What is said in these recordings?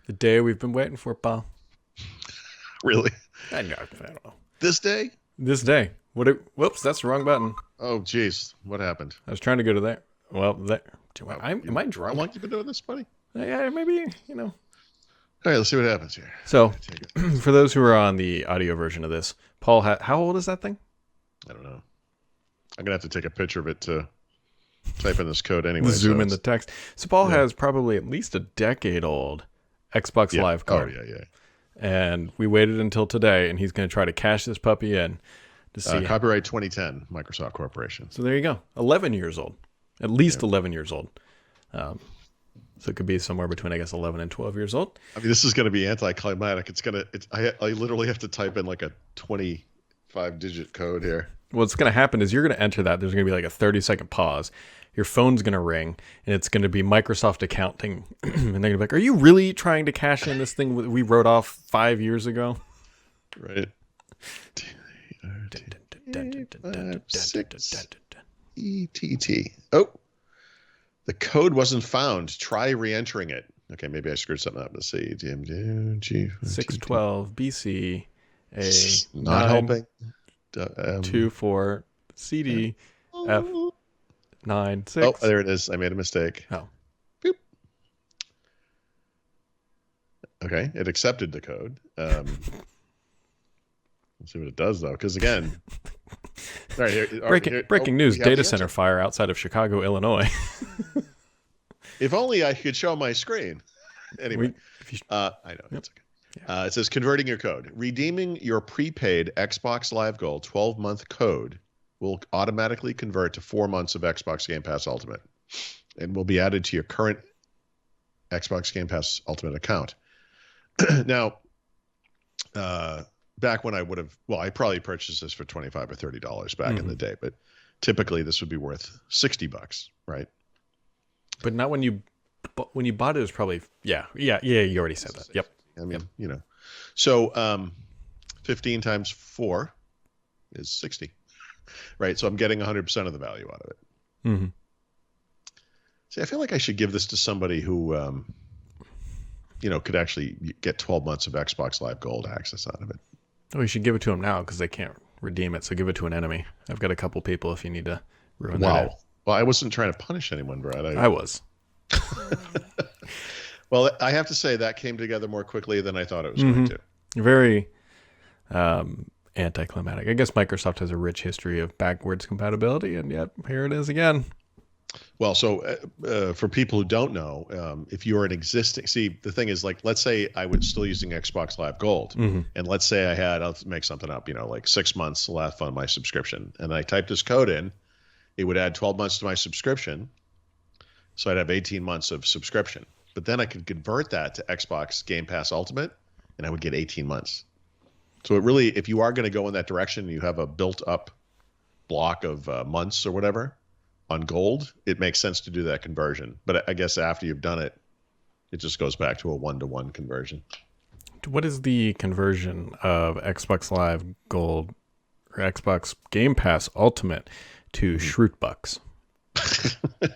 The day we've been waiting for, Paul. Really? I don't know. This day? This day. Whoops, that's the wrong button. Oh, jeez. What happened? I was trying to go to there. Well, there. Am I How drunk? long you been doing this, buddy? Yeah, maybe, All right, let's see what happens here. So, Take it. for those who are on the audio version of this, Paul, how old is that thing? I don't know. I'm going to have to take a picture of it to type in this code anyway. Zoom so in the text. So, Paul has probably at least a decade old Xbox Live card. Oh, yeah. And we waited until today, and he's going to try to cash this puppy in to see. Copyright 2010, Microsoft Corporation. So, there you go. 11 years old. At least 11 years old. So it could be somewhere between, I guess, 11 and 12 years old. I mean, this is going to be anticlimactic. I literally have to type in like a 25-digit code here. What's going to happen is you're going to enter that. There's going to be like a 30-second pause. Your phone's going to ring, and it's going to be Microsoft accounting. And they're going to be like, are you really trying to cash in this thing we wrote off 5 years ago? Right. 6 ETT. Oh, the code wasn't found. Try re-entering it. Okay, maybe I screwed something up. Let's see. DMG 612 BC A not helping. 24 CD F 96. Oh, there it is. I made a mistake. Oh. Boop. Okay, it accepted the code. Let's see what it does, though, because again, all right, breaking news: we have data the center answer. fire outside of Chicago, Illinois. If only I could show my screen. Anyway, I know it's okay. It says converting your code, redeeming your prepaid Xbox Live Gold 12-month code will automatically convert to 4 months of Xbox Game Pass Ultimate, and will be added to your current Xbox Game Pass Ultimate account. Now, back when I would have, well, I probably purchased this for $25 or $30 back in the day, but typically this would be worth $60, right? But not when you bought it. It was probably yeah. You already said that. Yep. I mean, so 15 times 4 is 60, right? So I'm getting 100% of the value out of it. Mm-hmm. See, I feel like I should give this to somebody who, could actually get 12 months of Xbox Live Gold access out of it. Oh, you should give it to them now because they can't redeem it. So give it to an enemy. I've got a couple people if you need to ruin that. Wow. Well, I wasn't trying to punish anyone, Brad. I was. Well, I have to say that came together more quickly than I thought it was going to. Very anticlimactic. I guess Microsoft has a rich history of backwards compatibility, and yet here it is again. Well, so for people who don't know, if you're an existing, see, the thing is, like, let's say I was still using Xbox Live Gold, and let's say I had, I'll make something up, like 6 months left on my subscription, and I typed this code in, it would add 12 months to my subscription, so I'd have 18 months of subscription. But then I could convert that to Xbox Game Pass Ultimate, and I would get 18 months. So it really, if you are going to go in that direction, you have a built-up block of months or whatever on gold, it makes sense to do that conversion. But I guess after you've done it, it just goes back to a 1-to-1 conversion. What is the conversion of Xbox Live Gold or Xbox Game Pass Ultimate to Shroot Bucks? A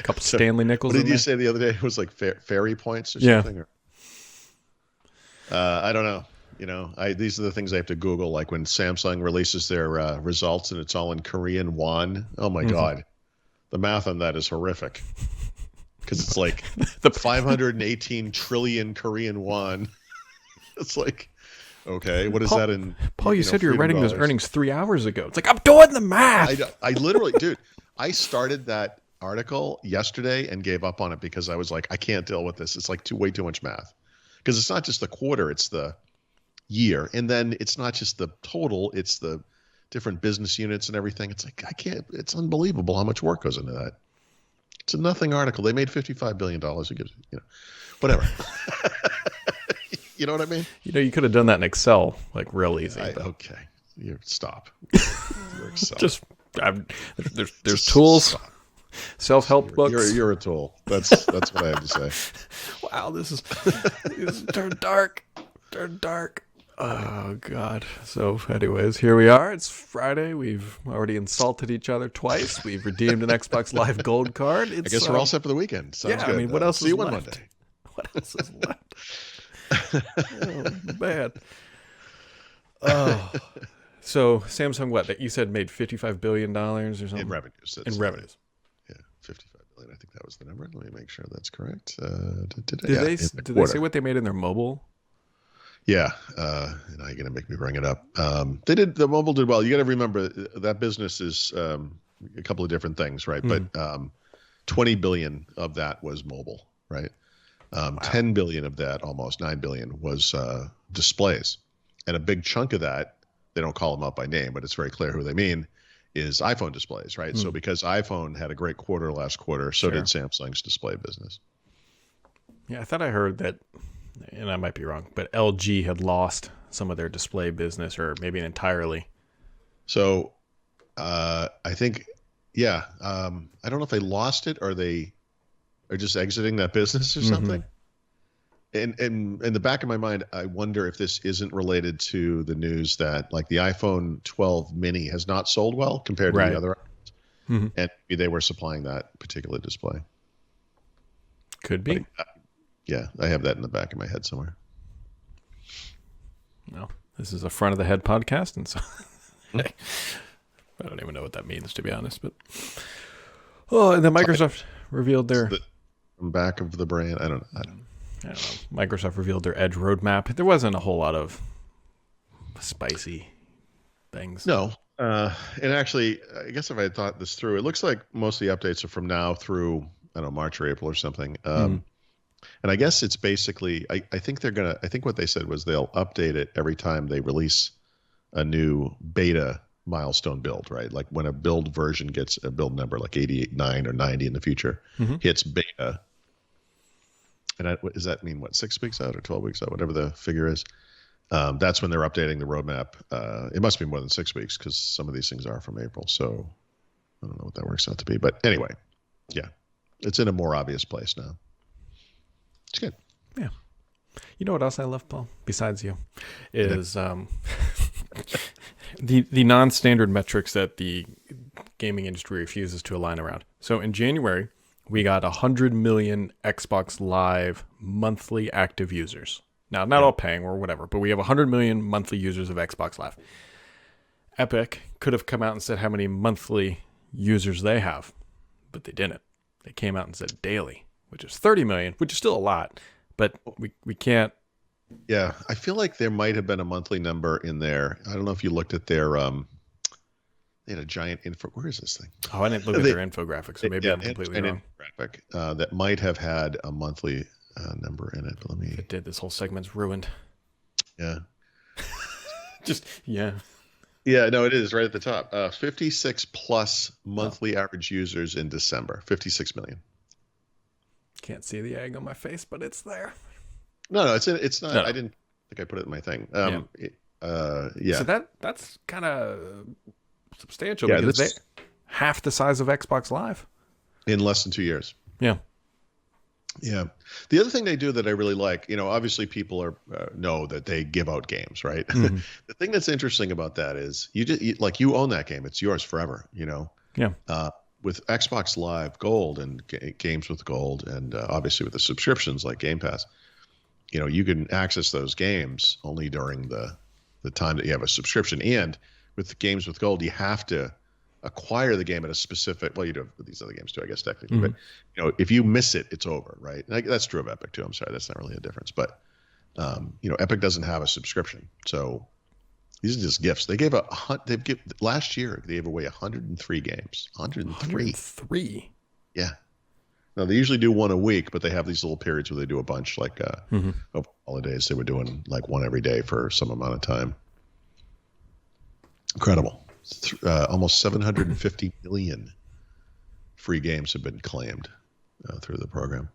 couple Stanley nickels. What did you say the other day? It was like fairy points or something? Or, I don't know. These are the things I have to Google, like when Samsung releases their results and it's all in Korean won. Oh my God. The math on that is horrific. Because it's like the 518 trillion Korean won. It's like, okay, what is that in? Paul, you said you were writing those earnings 3 hours ago. It's like, I'm doing the math. I literally, dude, I started that article yesterday and gave up on it because I was like, I can't deal with this. It's like way too much math. Because it's not just the quarter, it's the year. And then it's not just the total, it's the different business units and everything. It's like, I can't, it's unbelievable how much work goes into that. It's a nothing article. They made $55 billion. It gives, whatever. You know what I mean? You could have done that in Excel, like real easy. Okay. Stop. Your Excel. There's tools, stop. Self-help books. You're a tool. That's what I have to say. Wow, this is turned dark. Turned dark. Oh, God. So, anyways, here we are. It's Friday. We've already insulted each other twice. We've redeemed an Xbox Live Gold card. I guess we're all set for the weekend. Sounds good. I mean, what else See is you on left? Monday. What else is left? Oh, bad. Oh, so Samsung, what that you said made $55 billion or something in revenues. in revenues. Yeah, 55 billion. I think that was the number. Let me make sure that's correct. Did they say what they made in their mobile? Yeah, and now you're gonna make me bring it up. The mobile did well. You got to remember that business is a couple of different things, right? Mm-hmm. But 20 billion of that was mobile, right? Wow. 10 billion of that, almost 9 billion, was displays, and a big chunk of that, they don't call them out by name, but it's very clear who they mean, is iPhone displays, right? So because iPhone had a great quarter last quarter, so did Samsung's display business. Yeah, I thought I heard that, and I might be wrong, but LG had lost some of their display business, or maybe entirely. So I think, yeah, I don't know if they lost it or they are just exiting that business or something. And in the back of my mind, I wonder if this isn't related to the news that like the iPhone 12 mini has not sold well compared to the other items, and maybe they were supplying that particular display. Could be. Yeah, I have that in the back of my head somewhere. No, this is a front of the head podcast, and so I don't even know what that means, to be honest. But and then Microsoft revealed their back of the brain. I don't know. Microsoft revealed their Edge roadmap. There wasn't a whole lot of spicy things. No. And actually, I guess if I had thought this through, it looks like most of the updates are from now through, I don't know, March or April or something. And I guess it's basically, I think what they said was they'll update it every time they release a new beta milestone build, right? Like when a build version gets a build number like 88, 9 or 90 in the future, hits beta. And does that mean, 6 weeks out or 12 weeks out, whatever the figure is? That's when they're updating the roadmap. It must be more than 6 weeks because some of these things are from April. So I don't know what that works out to be. But anyway, yeah, it's in a more obvious place now. It's good. Yeah. You know what else I love, Paul, besides you, is the non-standard metrics that the gaming industry refuses to align around. So in January, we got 100 million Xbox Live monthly active users. Now, not all paying or whatever, but we have 100 million monthly users of Xbox Live. Epic could have come out and said how many monthly users they have, but they didn't. They came out and said daily, which is 30 million, which is still a lot, but we can't. Yeah, I feel like there might have been a monthly number in there. I don't know if you looked at their they had a giant info. Where is this thing? Oh, I didn't look at their infographic, so maybe I'm completely wrong. Infographic that might have had a monthly number in it. But let me. It did. This whole segment's ruined. Yeah. Yeah. Yeah, no, it is right at the top. 56 plus monthly average users in December. 56 million. Can't see the egg on my face, but it's there. No, it's not. No. I didn't think I put it in my thing. Yeah. So that's kind of substantial because they half the size of Xbox Live in less than 2 years. Yeah. Yeah. The other thing they do that I really like, obviously people know that they give out games, right? The thing that's interesting about that is you own that game. It's yours forever, Yeah. With Xbox Live Gold and games with Gold and obviously with the subscriptions like Game Pass, you can access those games only during the time that you have a subscription. And with games with Gold, you have to acquire the game at a specific, well, you do with these other games too, I guess, technically. But, if you miss it, it's over, right? That's true of Epic too. I'm sorry, that's not really a difference. But, Epic doesn't have a subscription. So these are just gifts. Last year, they gave away 103 games. 103? Yeah. Now, they usually do one a week, but they have these little periods where they do a bunch, like over holidays. They were doing like one every day for some amount of time. Incredible. Almost 750 million free games have been claimed through the program.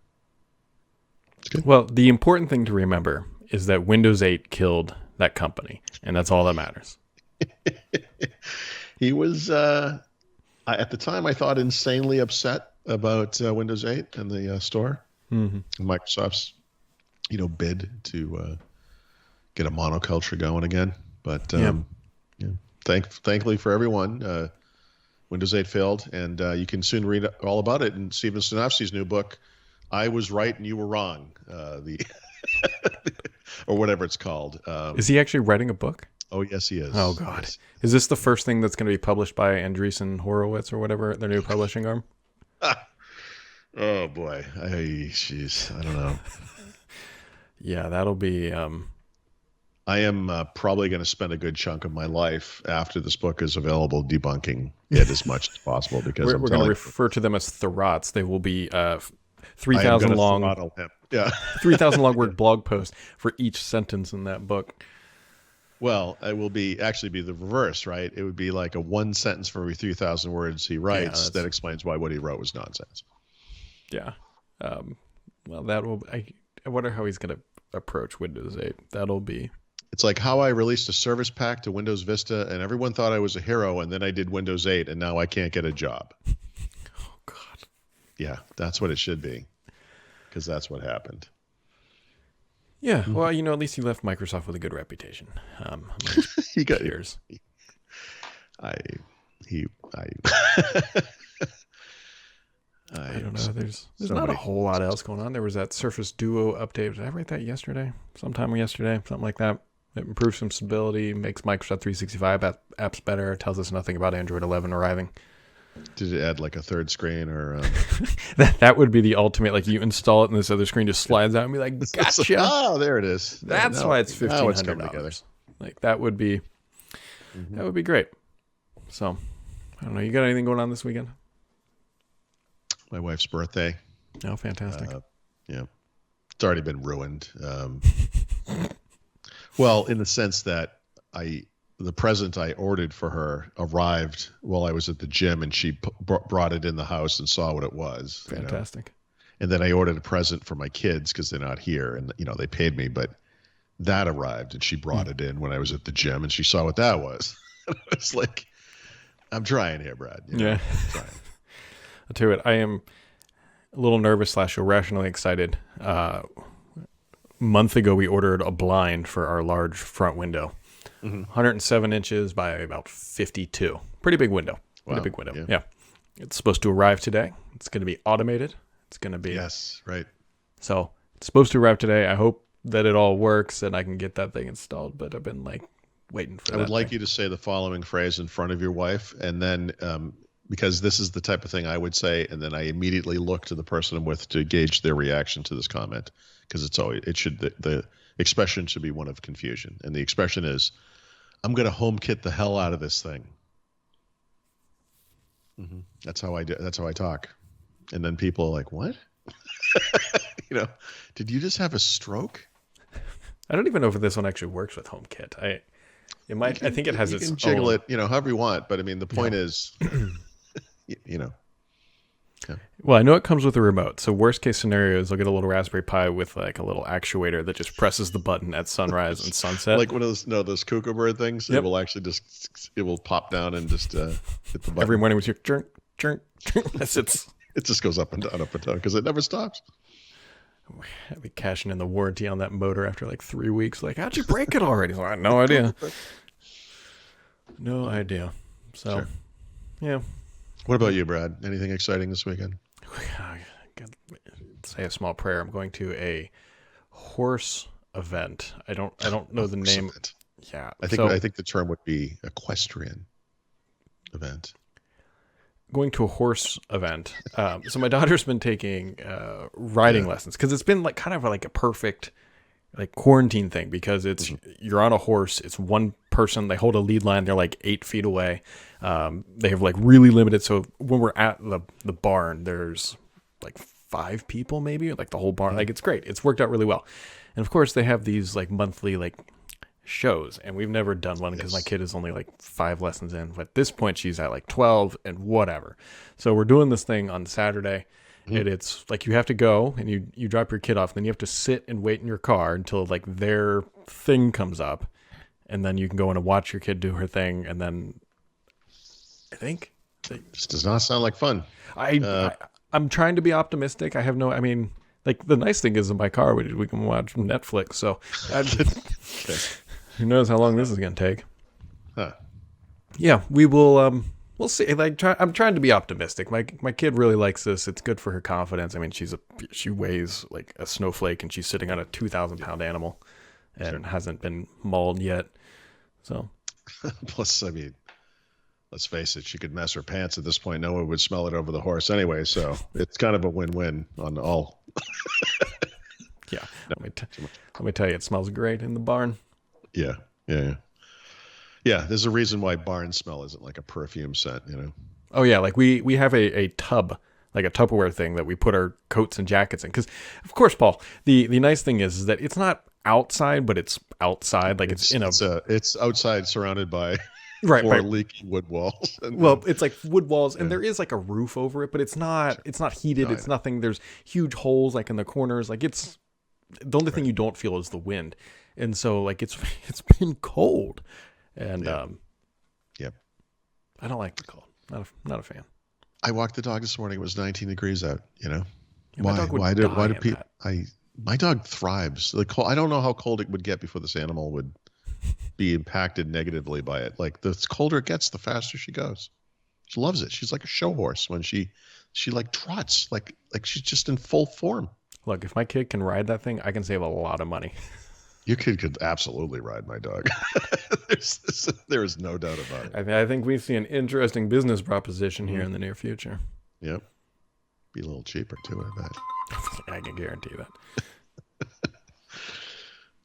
It's good. Well, the important thing to remember is that Windows 8 killed that company, and that's all that matters. He was, at the time, I thought insanely upset about Windows 8 and the store. Microsoft's, bid to get a monoculture going again. But thankfully for everyone, Windows 8 failed, and you can soon read all about it in Steven Sinofsky's new book, I Was Right and You Were Wrong. or whatever it's called. Is he actually writing a book? Oh, yes, he is. Oh, God. Yes. Is this the first thing that's going to be published by Andreessen Horowitz or whatever, their new publishing arm? Oh, boy. I don't know. Yeah, that'll be... I am probably going to spend a good chunk of my life after this book is available debunking it as much as possible, because we're going to refer to them as Thorots. They will be 3,000 long, yeah, 3,000 long word blog post for each sentence in that book. Well, it will actually be the reverse, right? It would be like a one sentence for every 3,000 words he writes that explains why what he wrote was nonsense. Yeah. Well, that will. I wonder how he's going to approach Windows 8. That'll be. It's like how I released a service pack to Windows Vista, and everyone thought I was a hero, and then I did Windows 8, and now I can't get a job. Oh, God. Yeah, that's what it should be, because that's what happened. Yeah, well, at least he left Microsoft with a good reputation. He got years. I don't know. There's not a whole lot else going on. There was that Surface Duo update. Did I write that yesterday? Sometime yesterday, something like that. It improves some stability, makes Microsoft 365 apps better, tells us nothing about Android 11 arriving. Did it add like a third screen or? That would be the ultimate. Like you install it and this other screen just slides out and be like, gotcha. Oh, there it is. That's why it's $1,500. Like that would be great. So I don't know. You got anything going on this weekend? My wife's birthday. Oh, fantastic. Yeah. It's already been ruined. Well, in the sense that the present I ordered for her arrived while I was at the gym, and she brought it in the house and saw what it was. Fantastic. And then I ordered a present for my kids because they're not here, and they paid me, but that arrived, and she brought it in when I was at the gym, and she saw what that was. It's like, I'm trying here, Brad. Yeah. I'm trying. I'll tell you what, I am a little nervous / irrationally excited. A month ago, we ordered a blind for our large front window. 107 inches by about 52. Pretty big window. Pretty big window. Yeah. It's supposed to arrive today. It's going to be automated. It's going to be. Yes, right. So it's supposed to arrive today. I hope that it all works and I can get that thing installed, but I've been waiting for that. I would like you to say the following phrase in front of your wife, and then because this is the type of thing I would say, and then I immediately look to the person I'm with to gauge their reaction to this comment, because the expression should be one of confusion, and the expression is, "I'm going to HomeKit the hell out of this thing." That's how I do. That's how I talk, and then people are like, "What? Did you just have a stroke?" I don't even know if this one actually works with HomeKit. I think it has its own. You can jiggle it, however you want, but I mean, the point is. Yeah. Well, I know it comes with a remote. So worst case scenario is I'll get a little Raspberry Pi with like a little actuator that just presses the button at sunrise and sunset. Like one of those Cuckoo Bird things. Yep. It will actually it will pop down and just hit the button. Every morning with your chirp, chirp, chirp. It just goes up and down because it never stops. I'll be cashing in the warranty on that motor after like 3 weeks. Like, how'd you break it already? I had no idea. No idea. So, sure. Yeah. What about you, Brad? Anything exciting this weekend? I gotta say a small prayer. I'm going to a horse event. I don't know the name. Event. Yeah. I think the term would be equestrian event. Going to a horse event. So my daughter's been taking riding lessons because it's been kind of like a perfect quarantine thing, because it's you're on a horse, it's one person, they hold a lead line, they're 8 feet away. They have really limited, so when we're at the barn, there's 5 people maybe, the whole barn. It's great. It's worked out really well. And of course they have these monthly shows, and we've never done one because my kid is only 5 lessons in. But at this point she's at 12 and whatever. So we're doing this thing on Saturday. And it's you have to go and you drop your kid off, then you have to sit and wait in your car until their thing comes up, and then you can go in and watch your kid do her thing. And then I think this does not sound like fun. I'm trying to be optimistic. I have the nice thing is in my car we can watch Netflix. So who knows how long this is going to take. Huh. Yeah, we will. We'll see. I'm trying to be optimistic. My kid really likes this. It's good for her confidence. I mean, she weighs like a snowflake, and she's sitting on a 2,000-pound animal, and hasn't been mauled yet. So, plus, I mean, let's face it, she could mess her pants at this point. No one would smell it over the horse anyway. So it's kind of a win-win on all. Yeah. Let me tell you, it smells great in the barn. Yeah. Yeah. There's a reason why barn smell isn't like a perfume scent, you know? Oh yeah. Like we have a tub, like a Tupperware thing that we put our coats and jackets in. Cause of course, Paul, the nice thing is that it's not outside, but it's outside. Like it's outside surrounded by right, four leaky wood walls. Well, it's like wood walls, and there is like a roof over it, but it's not heated. It's nothing. There's huge holes like in the corners. Like it's the only thing you don't feel is the wind, and so like it's been cold, and yep. I don't like the cold. Not a fan. I walked the dog this morning. It was 19 degrees out. You know, yeah, why do people? My dog thrives. The cold. I don't know how cold it would get before this animal would be impacted negatively by it. Like the colder it gets, the faster she goes. She loves it. She's like a show horse when she like trots, like she's just in full form. Look, if my kid can ride that thing, I can save a lot of money. Your kid could absolutely ride my dog. There is no doubt about it. I think we see an interesting business proposition here in the near future. Yep. Be a little cheaper too, I bet. I can guarantee that.